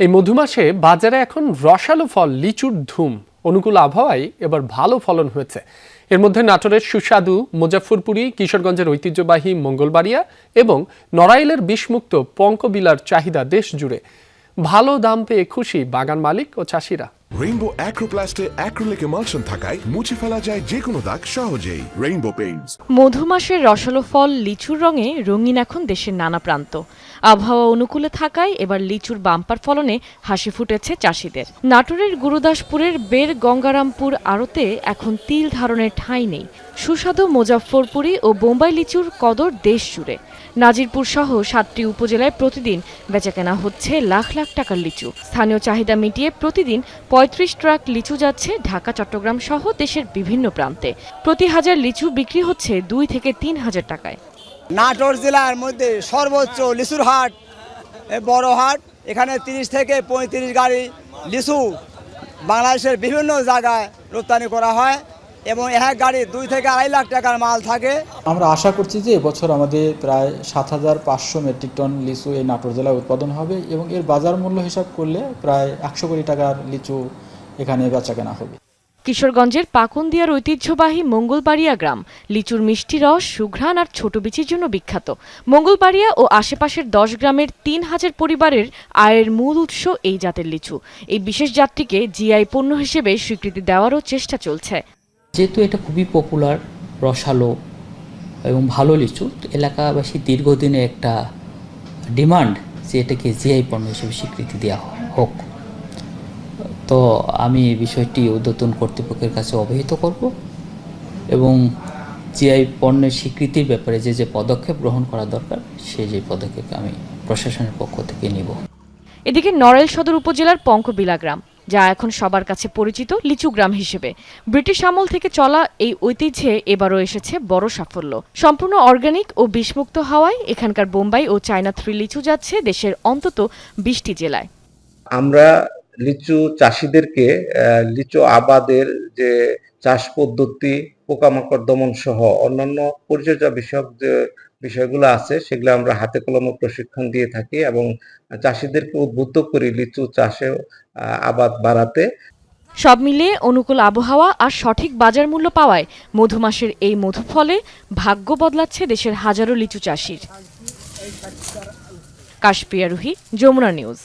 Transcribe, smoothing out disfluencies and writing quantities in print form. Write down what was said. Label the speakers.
Speaker 1: এই মধুমাসে বাজারে এখন রসালো ফল লিচুর ধুম। অনুকূল আবহাওয়ায় এবার ভালো ফলন হয়েছে। এর মধ্যে নাটোরের সুস্বাদু মুজাফফরপুরি, কিশোরগঞ্জের ঐতিহ্যবাহী মঙ্গলবাড়িয়া এবং নড়াইলের বিষমুক্ত পঙ্কবিলার চাহিদা দেশ জুড়ে। ভালো দাম পেয়ে খুশি বাগান মালিক ও চাষিরা।
Speaker 2: রেইনবো অ্যাক্রোপ্লাস্টে অ্যাক্রিলিক এমালশন থাকায় মুছে ফেলা যায় যে কোনো দাগ সহজেই। Rainbow Paints.
Speaker 3: মধুমাসের রসালো ফল লিচুর রঙে রঙিন এখন দেশের নানা প্রান্ত। আবহাওয়া অনুকূলে থাকায় এবার লিচুর বাম্পার ফলনে হাসি ফুটেছে চাষিদের। নাটোরের গুরুদাসপুরের বের গঙ্গারামপুর আড়তে এখন তিল ধারণের ঠাঁই নেই। সুস্বাদু মুজাফফরপুরি ও বোম্বাই লিচুর কদর দেশ জুড়ে। নাজিরপুর সহ 7টি উপজেলায় প্রতিদিন বেচাকেনা হচ্ছে লাখ লাখ টাকার লিচু। স্থানীয় চাহিদা মিটিয়ে প্রতিদিন 35 ট্রাক লিচু যাচ্ছে ঢাকা, চট্টগ্রাম সহ দেশের বিভিন্ন প্রান্তে। প্রতি হাজার লিচু বিক্রি হচ্ছে 2 থেকে 3 হাজার টাকায়।
Speaker 4: নাটোর জেলার মধ্যে সর্বোচ্চ লিচুর হাট, বড় হাট। এখানে 30 থেকে 35 গাড়ি লিচু বাংলাদেশের বিভিন্ন জায়গায় রপ্তানি করা হয় এবং এক গাড়ি 2 থেকে 2.5 লাখ টাকার মাল থাকে।
Speaker 5: আমরা আশা করছি যে এবছর আমাদের প্রায় 7,500 মেট্রিক টন লিচু এই নাটোর জেলায় উৎপাদন হবে এবং এর বাজার মূল্য হিসাব করলে প্রায় 100 কোটি টাকার লিচু এখানে বেচাকেনা হবে।
Speaker 3: কিশোরগঞ্জের পাকুন্দিয়ার ঐতিহ্যবাহী মঙ্গলবাড়িয়া গ্রাম লিচুর মিষ্টি রস, সুঘ্রাণ আর ছোট বিচির জন্য বিখ্যাত। মঙ্গলবাড়িয়া ও আশেপাশের 10 গ্রামের 3,000 পরিবারের আয়ের মূল উৎস এই জাতের লিচু। এই বিশেষ জাতটিকে জিআই পণ্য হিসেবে স্বীকৃতি দেওয়ারও চেষ্টা চলছে।
Speaker 6: যেহেতু এটা খুবই পপুলার, রসালো এবং ভালো লিচু, এলাকাবাসী দীর্ঘদিনে একটা ডিমান্ড যে এটাকে জিআই পণ্য হিসেবে স্বীকৃতি দেওয়া হোক। তো আমি বিষয়টি ঊর্ধ্বতন কর্তৃপক্ষের কাছে অবহিত করব এবং জিআই পণ্যের স্বীকৃতির ব্যাপারে যে পদক্ষেপ গ্রহণ করা দরকার যে পদক্ষেপ আমি প্রশাসনের পক্ষ থেকে নিব।
Speaker 3: এদিকে নড়াইল সদর উপজেলার পঙ্কবিলা গ্রাম, যা এখন সবার কাছে পরিচিত লিচু গ্রাম হিসেবে, ব্রিটিশ আমল থেকে চলা এই ঐতিহ্যে এবারও এসেছে বড় সাফল্য। সম্পূর্ণ অর্গানিক ও বিষমুক্ত হওয়ায় এখানকার বোম্বাই ও চায়না 3 লিচু যাচ্ছে দেশের অন্তত 20টি জেলায়।
Speaker 7: আমরা লিচু চাষিদেরকে লিচু আবাদের যে চাষ পদ্ধতি, পোকামাকড় দমন সহ অন্যান্য পরিচর্যা বিষয়ক যে বিষয়গুলো আছে সেগুলো আমরা হাতে কলমে প্রশিক্ষণ দিয়ে থাকি এবং চাষিদেরকে উদ্বুদ্ধ করি লিচু চাষে আবাদ বাড়াতে।
Speaker 3: সব মিলিয়ে অনুকূল আবহাওয়া আর সঠিক বাজার মূল্য পাওয়ায় মধুমাসের এই মধু ফলে ভাগ্য বদলাচ্ছে দেশের হাজারো লিচু চাষির। কাশপিয়া রুহি, যমুনা নিউজ।